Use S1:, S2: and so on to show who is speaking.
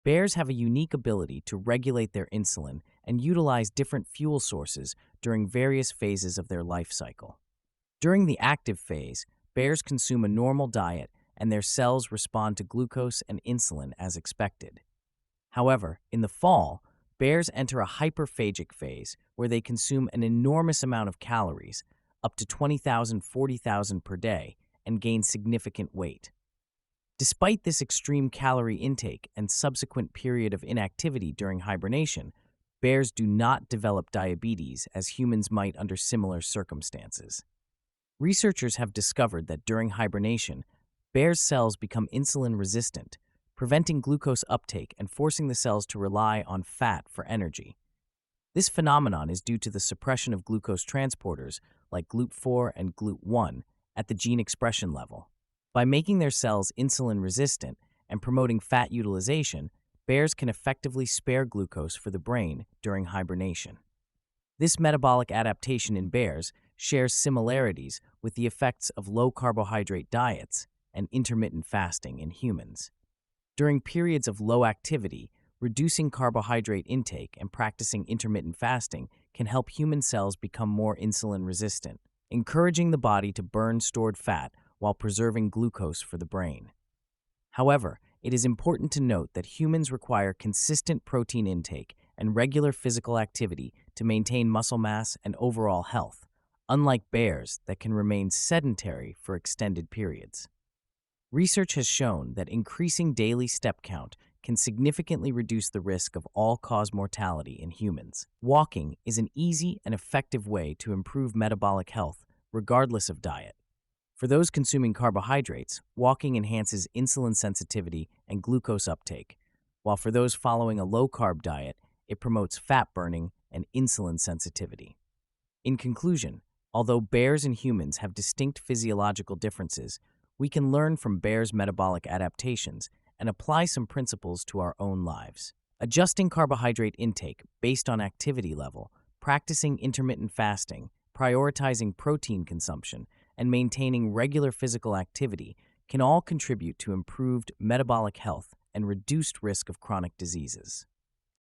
S1: Bears have a unique ability to regulate their insulin and utilize different fuel sources during various phases of their life cycle. During the active phase, bears consume a normal diet and their cells respond to glucose and insulin as expected. However, in the fall, bears enter a hyperphagic phase where they consume an enormous amount of calories, up to 20,000, 40,000 per day, and gain significant weight. Despite this extreme calorie intake and subsequent period of inactivity during hibernation, bears do not develop diabetes as humans might under similar circumstances. Researchers have discovered that during hibernation, bears' cells become insulin resistant, preventing glucose uptake and forcing the cells to rely on fat for energy. This phenomenon is due to the suppression of glucose transporters like GLUT4 and GLUT1 at the gene expression level. By making their cells insulin resistant and promoting fat utilization, bears can effectively spare glucose for the brain during hibernation. This metabolic adaptation in bears shares similarities with the effects of low-carbohydrate diets and intermittent fasting in humans. During periods of low activity, reducing carbohydrate intake and practicing intermittent fasting can help human cells become more insulin resistant, encouraging the body to burn stored fat while preserving glucose for the brain. However, it is important to note that humans require consistent protein intake and regular physical activity to maintain muscle mass and overall health, unlike bears that can remain sedentary for extended periods. Research has shown that increasing daily step count can significantly reduce the risk of all-cause mortality in humans. Walking is an easy and effective way to improve metabolic health regardless of diet. For those consuming carbohydrates, walking enhances insulin sensitivity and glucose uptake, while for those following a low-carb diet, it promotes fat burning and insulin sensitivity. In conclusion, although bears and humans have distinct physiological differences, we can learn from bears' metabolic adaptations and apply some principles to our own lives. Adjusting carbohydrate intake based on activity level, practicing intermittent fasting, prioritizing protein consumption, and maintaining regular physical activity can all contribute to improved metabolic health and reduced risk of chronic diseases.